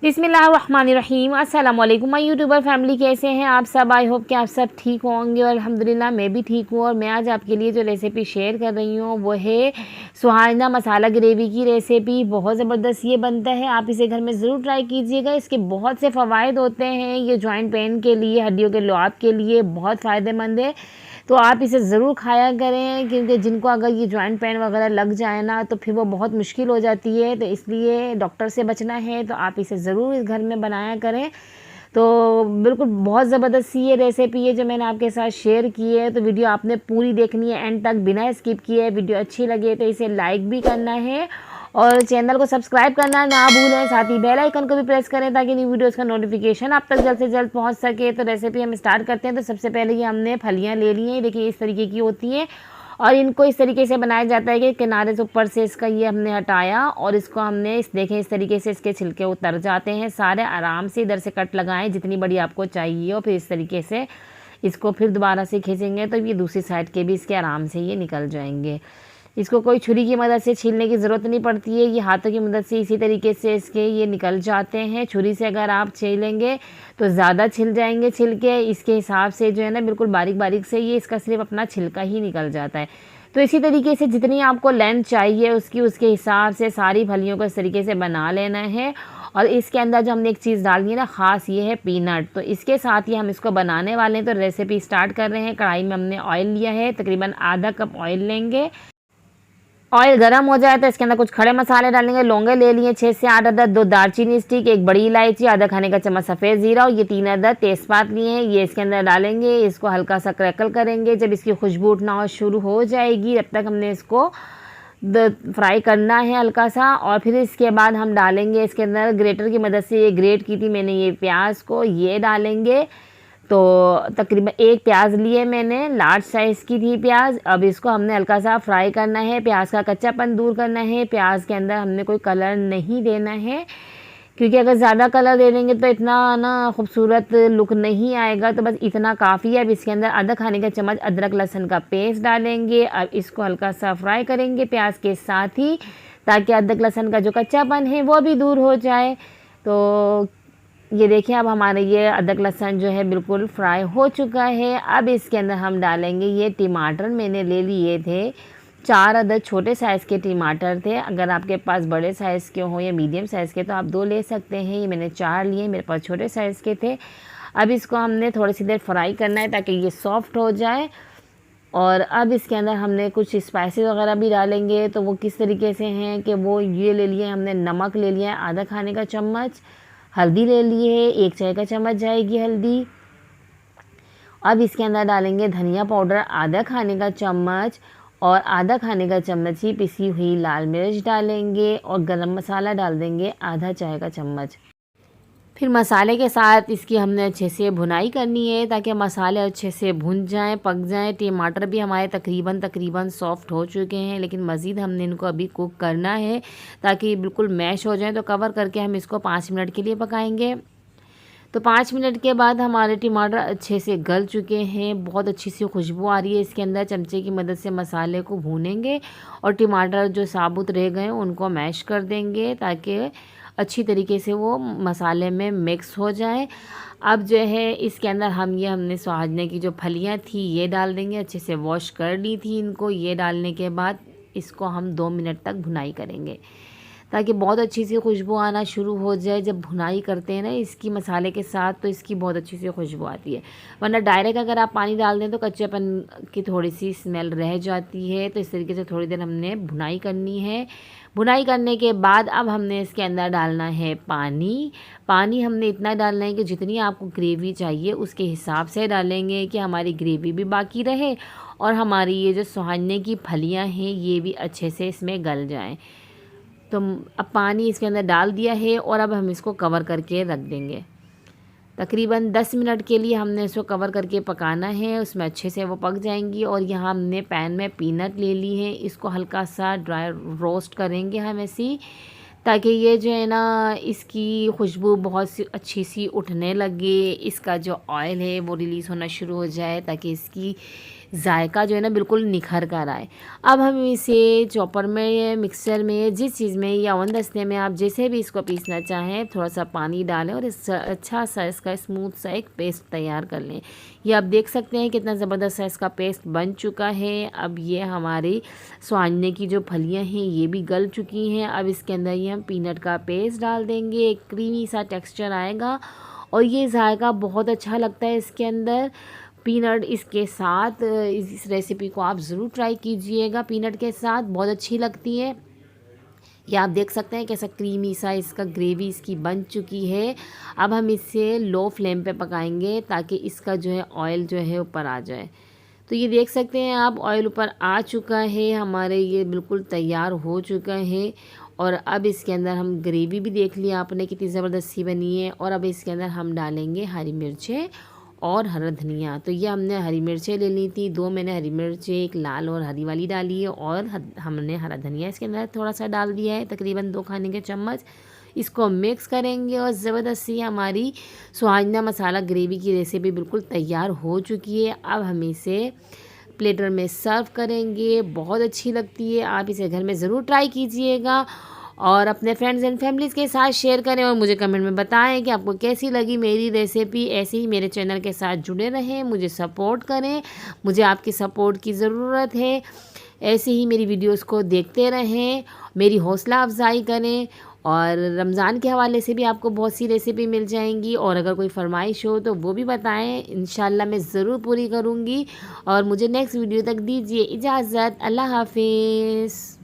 बिस्मिल्लाहिर्रहमानिर्रहीम। अस्सलाम वालेकुम माय यूट्यूबर फैमिली, कैसे हैं आप सब। आई होप कि आप सब ठीक होंगे और अल्हम्दुलिल्लाह मैं भी ठीक हूँ। और मैं आज आपके लिए जो रेसिपी शेयर कर रही हूँ वो है सुहाना मसाला ग्रेवी की रेसिपी। बहुत ज़बरदस्त ये बनता है, आप इसे घर में ज़रूर ट्राई कीजिएगा। इसके बहुत से फ़वाइद होते हैं। ये जॉइंट पेन के लिए, हड्डियों के लुआब के लिए बहुत फ़ायदेमंद है। तो आप इसे ज़रूर खाया करें, क्योंकि जिनको अगर ये जॉइंट पेन वगैरह लग जाए ना तो फिर वो बहुत मुश्किल हो जाती है। तो इसलिए डॉक्टर से बचना है तो आप इसे ज़रूर इस घर में बनाया करें। तो बिल्कुल बहुत ज़बरदस्त सी ये रेसिपी है जो मैंने आपके साथ शेयर की है। तो वीडियो आपने पूरी देखनी है एंड तक बिना स्किप किए। वीडियो अच्छी लगे तो इसे लाइक भी करना है और चैनल को सब्सक्राइब करना ना भूलें। साथ ही बेल आइकन को भी प्रेस करें ताकि न्यू वीडियोस का नोटिफिकेशन आप तक जल्द से जल्द पहुंच सके। तो रेसिपी हम स्टार्ट करते हैं। तो सबसे पहले ये हमने फलियां ले ली हैं, देखिए इस तरीके की होती हैं और इनको इस तरीके से बनाया जाता है कि किनारे से ऊपर से इसका ये हमने हटाया और इसको हमने देखें इस तरीके से इसके छिलके उतर जाते हैं सारे। आराम से इधर से कट लगाएं जितनी बड़ी आपको चाहिए और फिर इस तरीके से इसको फिर दोबारा से खींचेंगे तो ये दूसरी साइड के भी इसके आराम से ये निकल जाएंगे। इसको कोई छुरी की मदद से छीलने की ज़रूरत नहीं पड़ती है, ये हाथों की मदद से इसी तरीके से इसके ये निकल जाते हैं। छुरी से अगर आप छीलेंगे तो ज़्यादा छिल जाएंगे छिलके, इसके हिसाब से जो है ना बिल्कुल बारीक बारीक से ये इसका सिर्फ अपना छिलका ही निकल जाता है। तो इसी तरीके से जितनी आपको लेंथ चाहिए उसके हिसाब से सारी फलियों को इस तरीके से बना लेना है। और इसके अंदर जो हमने एक चीज़ डालनी है ना ख़ास, ये है पीनट। तो इसके साथ ही हम इसको बनाने वाले हैं। तो रेसिपी स्टार्ट कर रहे हैं। कढ़ाई में हमने ऑयल लिया है, तकरीबन आधा कप ऑयल लेंगे। ऑयल गर्म हो जाए तो इसके अंदर कुछ खड़े मसाले डालेंगे। लौंगे ले लिए 6 से 8 अदद, 2 दालचीनी स्टिक, 1 बड़ी इलायची, आधा खाने का चम्मच सफ़ेद ज़ीरा और ये 3 अदद तेज़पात लिए हैं, ये इसके अंदर डालेंगे। इसको हल्का सा क्रैकल करेंगे। जब इसकी खुशबू उठना शुरू हो जाएगी तब तक हमने इसको फ्राई करना है हल्का सा। और फिर इसके बाद हम डालेंगे इसके अंदर ग्रेटर की मदद से, ये ग्रेट की थी मैंने ये प्याज को, ये डालेंगे। तो तकरीबन 1 प्याज लिए मैंने, लार्ज साइज़ की थी प्याज। अब इसको हमने हल्का सा फ्राई करना है, प्याज का कच्चापन दूर करना है। प्याज के अंदर हमने कोई कलर नहीं देना है, क्योंकि अगर ज़्यादा कलर दे देंगे तो इतना ना खूबसूरत लुक नहीं आएगा। तो बस इतना काफ़ी है। अब इसके अंदर आधा खाने का चम्मच अदरक लहसुन का पेस्ट डालेंगे। अब इसको हल्का सा फ्राई करेंगे प्याज के साथ ही, ताकि अदरक लहसुन का जो कच्चापन है वो भी दूर हो जाए। तो ये देखिए अब हमारे ये अदरक लहसुन जो है बिल्कुल फ्राई हो चुका है। अब इसके अंदर हम डालेंगे ये टमाटर, मैंने ले लिए थे 4 अदद छोटे साइज़ के टमाटर थे। अगर आपके पास बड़े साइज़ के हों या मीडियम साइज़ के तो आप 2 ले सकते हैं। ये मैंने 4 लिए, मेरे पास छोटे साइज़ के थे। अब इसको हमने थोड़ी सी देर फ्राई करना है ताकि ये सॉफ्ट हो जाए। और अब इसके अंदर हमने कुछ स्पाइसेस वगैरह भी डालेंगे। तो वो किस तरीके से हैं कि वो ये ले लिए हमने, नमक ले लिया है आधा खाने का चम्मच, हल्दी ले लिए है 1 चाय का चम्मच जाएगी हल्दी। अब इसके अंदर डालेंगे धनिया पाउडर आधा खाने का चम्मच और आधा खाने का चम्मच ही पिसी हुई लाल मिर्च डालेंगे और गरम मसाला डाल देंगे आधा चाय का चम्मच। फिर मसाले के साथ इसकी हमने अच्छे से भुनाई करनी है ताकि मसाले अच्छे से भुन जाएं, पक जाएं। टमाटर भी हमारे तकरीबन सॉफ्ट हो चुके हैं, लेकिन मज़ीद हमने इनको अभी कुक करना है ताकि बिल्कुल मैश हो जाएं। तो कवर करके हम इसको 5 मिनट के लिए पकाएंगे। तो 5 मिनट के बाद हमारे टमाटर अच्छे से गल चुके हैं, बहुत अच्छी सी खुशबू आ रही है इसके अंदर। चमचे की मदद से मसाले को भूनेंगे और टमाटर जो साबुत रह गए उनको मैश कर देंगे ताकि अच्छी तरीके से वो मसाले में मिक्स हो जाए। अब जो है इसके अंदर हमने सुहाजने की जो फलियां थी ये डाल देंगे, अच्छे से वॉश कर ली थी इनको। ये डालने के बाद इसको हम 2 मिनट तक भुनाई करेंगे ताकि बहुत अच्छी सी खुशबू आना शुरू हो जाए। जब भुनाई करते हैं ना इसकी मसाले के साथ तो इसकी बहुत अच्छी सी खुशबू आती है, वरना डायरेक्ट अगर आप पानी डाल दें तो कच्चेपन की थोड़ी सी स्मेल रह जाती है। तो इस तरीके से थोड़ी देर हमने भुनाई करनी है। भुनाई करने के बाद अब हमने इसके अंदर डालना है पानी। पानी हमने इतना डालना है कि जितनी आपको ग्रेवी चाहिए उसके हिसाब से डालेंगे कि हमारी ग्रेवी भी बाकी रहे और हमारी ये जो सुहाने की फलियां हैं ये भी अच्छे से इसमें गल जाएं। तो अब पानी इसके अंदर डाल दिया है और अब हम इसको कवर करके रख देंगे। तकरीबन 10 मिनट के लिए हमने इसको कवर करके पकाना है, उसमें अच्छे से वो पक जाएंगी। और यहाँ हमने पैन में पीनट ले ली है, इसको हल्का सा ड्राई रोस्ट करेंगे हम ऐसी, ताकि ये जो है ना इसकी खुशबू बहुत सी अच्छी सी उठने लगे, इसका जो ऑयल है वो रिलीज़ होना शुरू हो जाए ताकि इसकी जायका जो है ना बिल्कुल निखर कर आए। अब हम इसे चॉपर में, मिक्सर में, जिस चीज़ में या ओवन दस्ते में आप जैसे भी इसको पीसना चाहें, थोड़ा सा पानी डालें और इस अच्छा सा इसका स्मूथ सा एक पेस्ट तैयार कर लें। ये आप देख सकते हैं कितना ज़बरदस्त सा इसका पेस्ट बन चुका है। अब ये हमारी स्वांजने की जो फलियां हैं ये भी गल चुकी हैं। अब इसके अंदर ये हम पीनट का पेस्ट डाल देंगे, एक क्रीमी सा टेक्सचर आएगा और ये जायका बहुत अच्छा लगता है इसके अंदर। पीनट इसके साथ इस रेसिपी को आप ज़रूर ट्राई कीजिएगा, पीनट के साथ बहुत अच्छी लगती है। ये आप देख सकते हैं कैसा क्रीमी सा इसका ग्रेवी इसकी बन चुकी है। अब हम इसे लो फ्लेम पे पकाएंगे ताकि इसका जो है ऑयल जो है ऊपर आ जाए। तो ये देख सकते हैं आप, ऑयल ऊपर आ चुका है हमारे, ये बिल्कुल तैयार हो चुका है। और अब इसके अंदर हम ग्रेवी भी देख लिया आपने कितनी ज़बरदस्त सी बनी है। और अब इसके अंदर हम डालेंगे हरी मिर्चें और हरा धनिया। तो ये हमने हरी मिर्चें ले ली थी, 2 मैंने हरी मिर्चें, एक लाल और हरी वाली डाली है और हमने हरा धनिया इसके अंदर थोड़ा सा डाल दिया है, तकरीबन 2 खाने के चम्मच। इसको मिक्स करेंगे और ज़बरदस्त सी हमारी सुहाजना मसाला ग्रेवी की रेसिपी बिल्कुल तैयार हो चुकी है। अब हम इसे प्लेटर में सर्व करेंगे, बहुत अच्छी लगती है। आप इसे घर में ज़रूर ट्राई कीजिएगा और अपने फ्रेंड्स एंड फैमिलीज़ के साथ शेयर करें और मुझे कमेंट में बताएं कि आपको कैसी लगी मेरी रेसिपी। ऐसे ही मेरे चैनल के साथ जुड़े रहें, मुझे सपोर्ट करें, मुझे आपकी सपोर्ट की ज़रूरत है। ऐसे ही मेरी वीडियोस को देखते रहें, मेरी हौसला अफजाई करें और रमज़ान के हवाले से भी आपको बहुत सी रेसिपी मिल जाएंगी। और अगर कोई फरमाइश हो तो वो भी बताएं, इंशाल्लाह मैं ज़रूर पूरी करूँगी। और मुझे नेक्स्ट वीडियो तक दीजिए इजाज़त। अल्लाह हाफिज़।